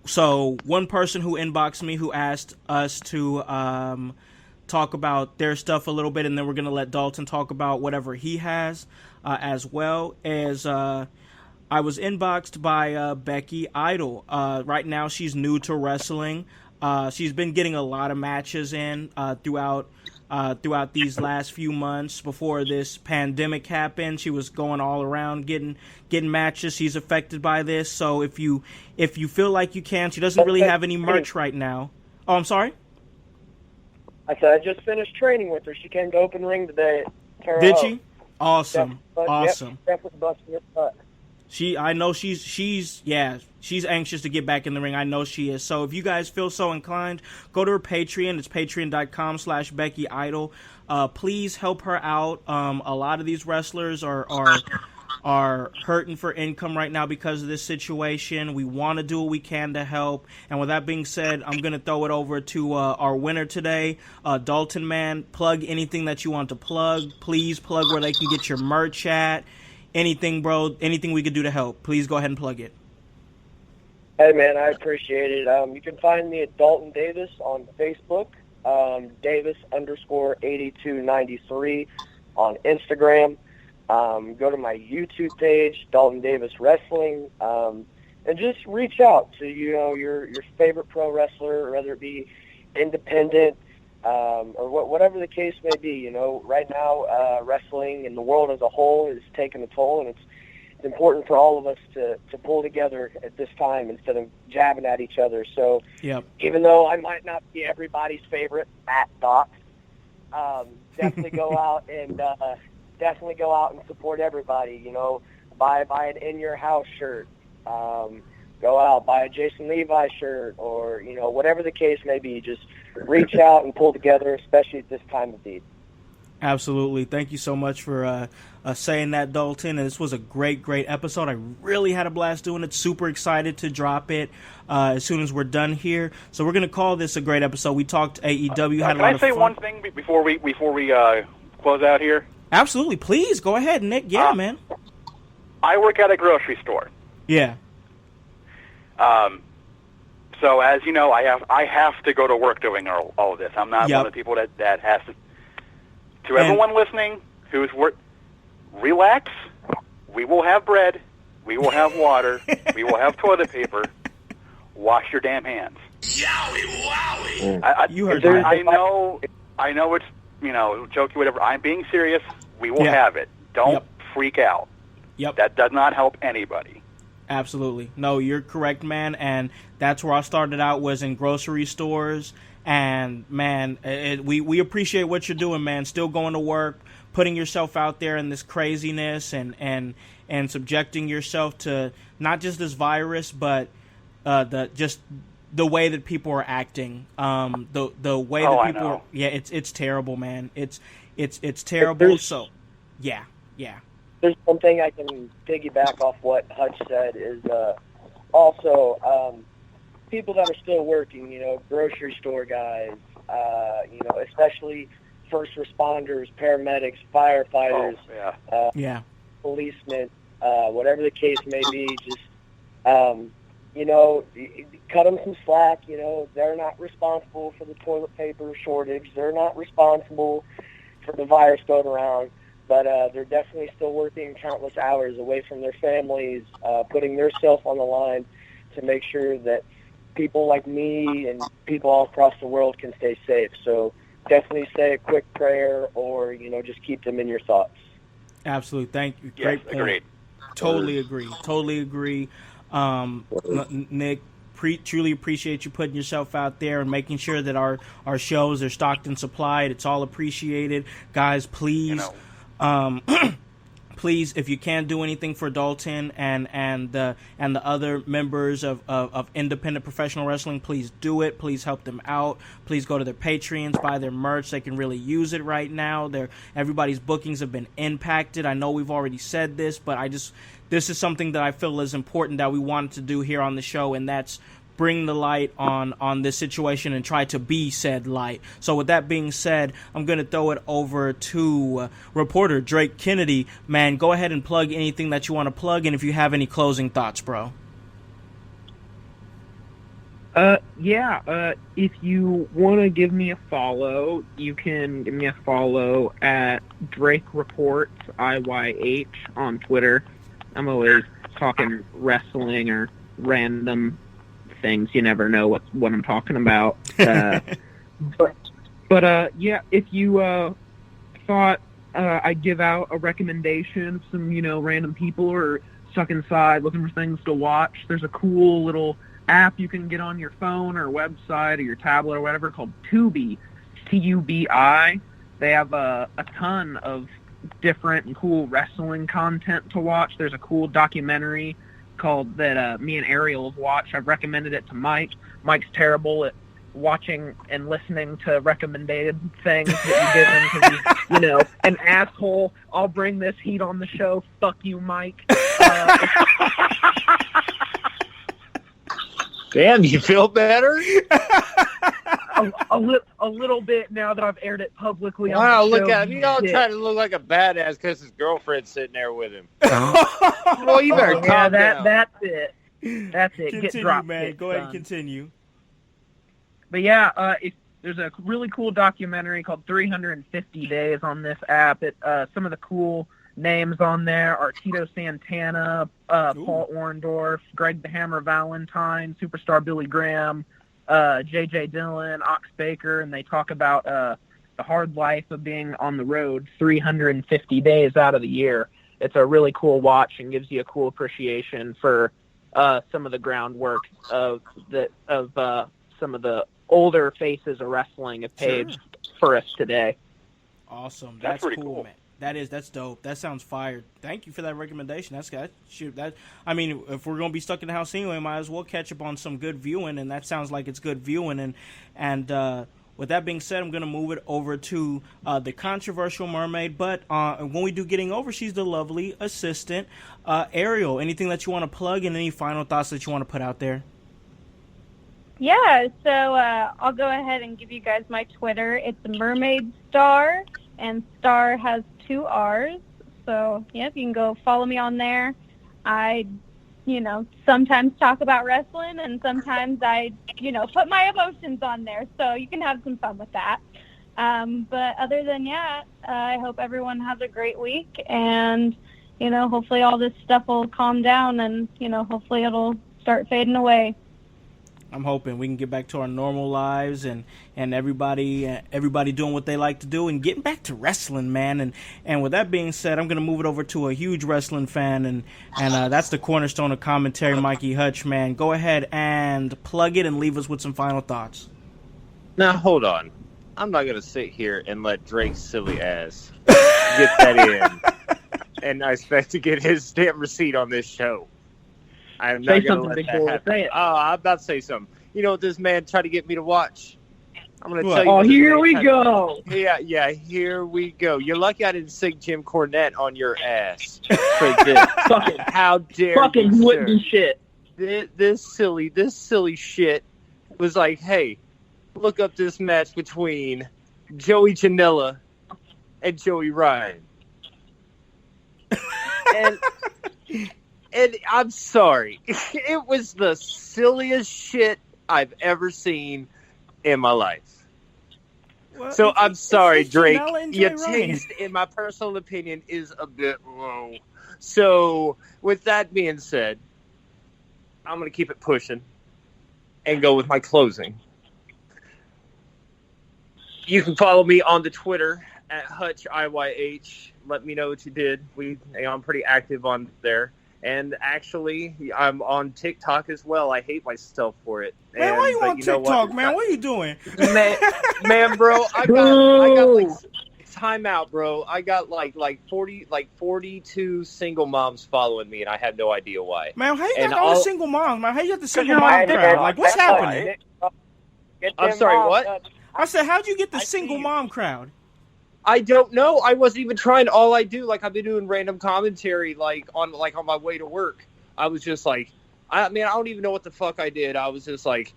So one person who inboxed me who asked us to talk about their stuff a little bit, and then we're going to let Dalton talk about whatever he has as well. As I was inboxed by Becky Idol. Right now she's new to wrestling. She's been getting a lot of matches in throughout these last few months. Before this pandemic happened, she was going all around getting matches. She's affected by this, so if you feel like you can, she doesn't really have any merch right now. Oh, I'm sorry? I said I just finished training with her. She came to open ring today. Did she? Awesome. Awesome. Definitely busting her butt. I know she's anxious to get back in the ring. I know she is. So if you guys feel so inclined, go to her Patreon. It's patreon.com/Becky Idol. Please help her out. A lot of these wrestlers are hurting for income right now because of this situation. We want to do what we can to help. And with that being said, I'm going to throw it over to our winner today, Dalton, man. Plug anything that you want to plug. Please plug where they can get your merch at. Anything, bro, anything we could do to help. Please go ahead and plug it. Hey, man, I appreciate it. You can find me at Dalton Davis on Facebook, Davis_8293 on Instagram. Go to my YouTube page, Dalton Davis Wrestling, and just reach out to your favorite pro wrestler, whether it be independent or whatever the case may be. Right now, wrestling and the world as a whole is taking a toll, and it's important for all of us to pull together at this time instead of jabbing at each other. So even though I might not be everybody's favorite at Doc, definitely go out and support everybody. You know, buy an In Your House shirt. Go out, buy a Jason Levi shirt, or, you know, whatever the case may be. Just reach out and pull together, especially at this time of need. Absolutely. Thank you so much for saying that, Dalton. And this was a great episode. I really had a blast doing it. Super excited to drop it as soon as we're done here. So we're going to call this a great episode. We talked AEW. Had a lot of fun. Can I say one thing before we close out here? Absolutely. Please, go ahead, Nick. Yeah, man. I work at a grocery store. Yeah. So as you know, I have to go to work doing all of this. I'm not one of the people that has to. To everyone listening who's relax. We will have bread. We will have water. We will have toilet paper. Wash your damn hands. Yowie wowie! You heard that. I know it's, you know, jokey, whatever. I'm being serious. We will have it. Don't freak out. Yep. That does not help anybody. Absolutely. No, you're correct, man. And that's where I started out, was in grocery stores. And, man, we appreciate what you're doing, man. Still going to work, putting yourself out there in this craziness and subjecting yourself to not just this virus, but the way that people are acting. The way that people are, it's terrible, man. It's terrible. So, yeah. There's one thing I can piggyback off what Hutch said is also people that are still working, you know, grocery store guys, you know, especially first responders, paramedics, firefighters, policemen, whatever the case may be, just, you know, cut them some slack. You know, they're not responsible for the toilet paper shortage. They're not responsible for the virus going around. But they're definitely still working countless hours away from their families, putting their self on the line to make sure that people like me and people all across the world can stay safe. So definitely say a quick prayer, or, you know, just keep them in your thoughts. Absolutely. Thank you. Yes, Great point. agreed. Totally agree. Nick, truly appreciate you putting yourself out there and making sure that our shows are stocked and supplied. It's all appreciated. Guys, please... You know. Please, if you can do anything for Dalton and the other members of independent professional wrestling, please do it. Please help them out. Please go to their Patreons, buy their merch. They can really use it right now. Everybody's bookings have been impacted. I know we've already said this, but this is something that I feel is important that we wanted to do here on the show, and that's bring the light on this situation and try to be said light. So with that being said, I'm going to throw it over to reporter Drake Kennedy. Man, go ahead and plug anything that you want to plug, and if you have any closing thoughts, bro. If you want to give me a follow, you can give me a follow at Drake Reports, IYH, on Twitter. I'm always talking wrestling or random things. You never know what I'm talking about. But if you thought I'd give out a recommendation of some, you know, random people who are stuck inside looking for things to watch, there's a cool little app you can get on your phone or website or your tablet or whatever called Tubi, Tubi. They have a ton of different and cool wrestling content to watch. There's a cool documentary called that me and Ariel have watched. I've recommended it to Mike. Mike's terrible at watching and listening to recommended things that you give him because he's, you know, an asshole. I'll bring this heat on the show. Fuck you, Mike. Damn, you feel better? A little bit now that I've aired it publicly. Wow, on the look show. at him. You all trying to look like a badass because his girlfriend's sitting there with him. Well, you better calm down. That's it. Continue, Get dropped, man. Go ahead and continue. But yeah, there's a really cool documentary called 350 Days on this app. Some of the cool names on there are Tito Santana, Paul Orndorff, Greg the Hammer Valentine, Superstar Billy Graham, J.J. Dillon, Ox Baker, and they talk about the hard life of being on the road 350 days out of the year. it's a really cool watch and gives you a cool appreciation for some of the groundwork of some of the older faces of wrestling have paved for us today. Awesome. That's pretty cool, man. That's dope. That sounds fire. Thank you for that recommendation. I mean, if we're gonna be stuck in the house anyway, might as well catch up on some good viewing, and that sounds like it's good viewing. And with that being said, I'm gonna move it over to the controversial mermaid. But when we do getting over, she's the lovely assistant, Ariel. Anything that you want to plug, and any final thoughts that you want to put out there? Yeah, so I'll go ahead and give you guys my Twitter. It's Mermaid Star, and Star has 2 R's. So, yep, you can go follow me on there. I, sometimes talk about wrestling, and sometimes I, put my emotions on there. So you can have some fun with that. But other than that, I hope everyone has a great week, and, hopefully all this stuff will calm down, and, hopefully it'll start fading away. I'm hoping we can get back to our normal lives and everybody doing what they like to do and getting back to wrestling, man. And with that being said, I'm going to move it over to a huge wrestling fan, and that's the cornerstone of commentary, Mikey Hutch, man. Go ahead and plug it and leave us with some final thoughts. Now, hold on. I'm not going to sit here and let Drake's silly ass get that in. And I expect to get his damn receipt on this show. I'm not going to let that happen. Say it. Oh, I'm about to say something. You know what this man tried to get me to watch? I'm going to tell you. Oh, here we go. Yeah, here we go. You're lucky I didn't sing Jim Cornette on your ass for this. How dare fucking you, Whitney sir. shit. This silly shit was like, hey, look up this match between Joey Janela and Joey Ryan. And I'm sorry. It was the silliest shit I've ever seen in my life. Well, so I'm sorry, Drake. Your Ryan. taste, in my personal opinion, is a bit low. So with that being said, I'm going to keep it pushing and go with my closing. You can follow me on the Twitter at Hutch IYH. Let me know what you did. I'm pretty active on there. And actually, I'm on TikTok as well. I hate myself for it. Man, why are you on TikTok, man? What are you doing? Man, bro, I got like time out, bro. I got like 42 single moms following me, and I had no idea why. Man, how you got all the single moms, man? How you got the single mom crowd? Like, what's happening? I'm sorry, what? I said, how'd you get the single mom crowd? I don't know. I wasn't even trying. All I do, I've been doing random commentary, on my way to work. I was just like, I don't even know what the fuck I did. I was just like,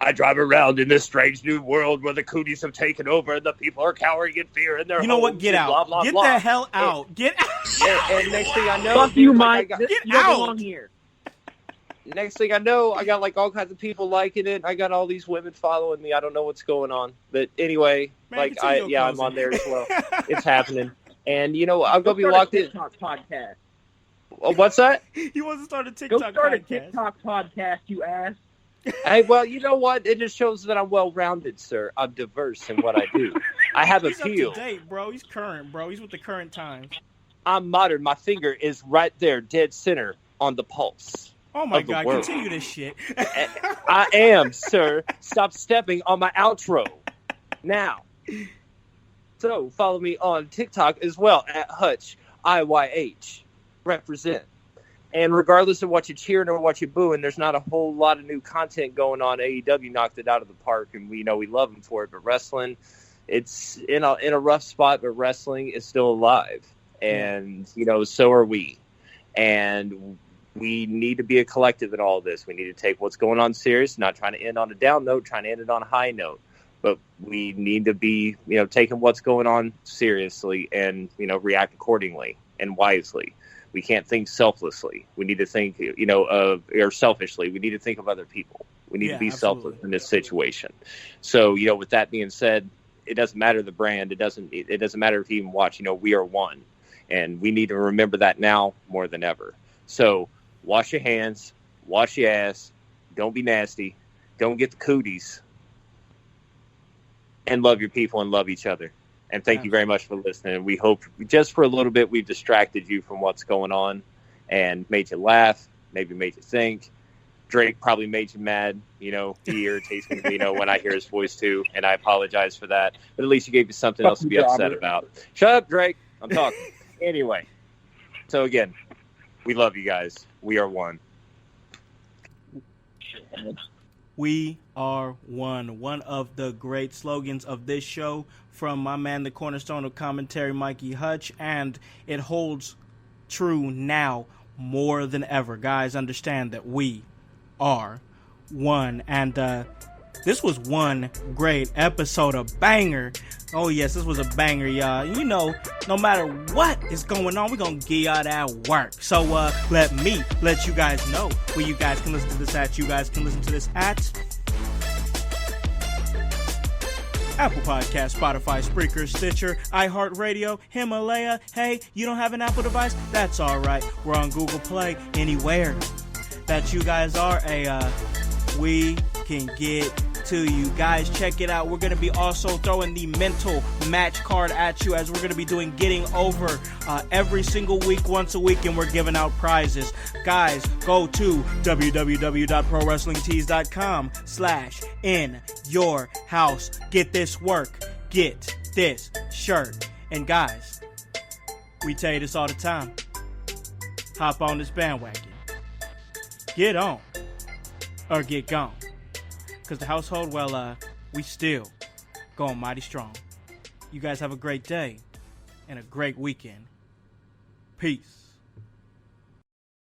I drive around in this strange new world where the cooties have taken over and the people are cowering in fear in their homes. You know what? Get out. Blah, blah, get blah. the hell out. Get out. And next thing I know, fuck you, Mike. Get you out. belong here. Next thing I know, I got all kinds of people liking it. I got all these women following me. I don't know what's going on, but anyway, man, I'm on there as well. It's happening, and I'm gonna be locked in. TikTok podcast. What's that? He wants to start a TikTok podcast. Go start a TikTok podcast, you ass. Hey, well, you know what? It just shows that I'm well-rounded, sir. I'm diverse in what I do. I have appeal. He's up to date, bro. He's current, bro. He's with the current times. I'm modern. My finger is right there, dead center on the pulse. Oh my God! Continue this shit. I am, sir. Stop stepping on my outro now. So follow me on TikTok as well at Hutch IYH. Represent. And regardless of what you're cheering or what you're booing, there's not a whole lot of new content going on. AEW knocked it out of the park, and we love them for it. But wrestling, it's in a rough spot. But wrestling is still alive, and so are we. And we need to be a collective in all of this. We need to take what's going on serious, not trying to end on a down note, trying to end it on a high note. But we need to be, taking what's going on seriously and, react accordingly and wisely. We can't think selflessly. We need to think, or selfishly. We need to think of other people. We need to be selfless in this situation. So, with that being said, it doesn't matter the brand. It doesn't matter if you even watch, we are one. And we need to remember that now more than ever. So, wash your hands, wash your ass, don't be nasty, don't get the cooties, and love your people and love each other. And thank you very much for listening. We hope just for a little bit we've distracted you from what's going on and made you laugh, maybe made you think. Drake probably made you mad. He irritates me, when I hear his voice too, and I apologize for that. But at least you gave me something else to be upset about. Shut up, Drake. I'm talking. Anyway, so again, we love you guys. We are one. We are one. One of the great slogans of this show from my man, the cornerstone of commentary, Mikey Hutch, and it holds true now more than ever. Guys, understand that we are one. And this was one great episode, a banger. Oh, yes, this was a banger, y'all. No matter what is going on, we're going to give y'all that work. So let me let you guys know where you guys can listen to this at. You guys can listen to this at Apple Podcast, Spotify, Spreaker, Stitcher, iHeartRadio, Himalaya. Hey, you don't have an Apple device? That's all right. We're on Google Play. Anywhere that you guys are, we can get to you guys. Check it out. We're going to be also throwing the mental match card at you, as we're going to be doing Getting Over every single week, once a week, and we're giving out prizes. Guys, go to www.prowrestlingtees.com/in-your-house. Get this work. Get this shirt. And guys, we tell you this all the time. Hop on this bandwagon. Get on or get gone. Because the household, we still going mighty strong. You guys have a great day and a great weekend. Peace.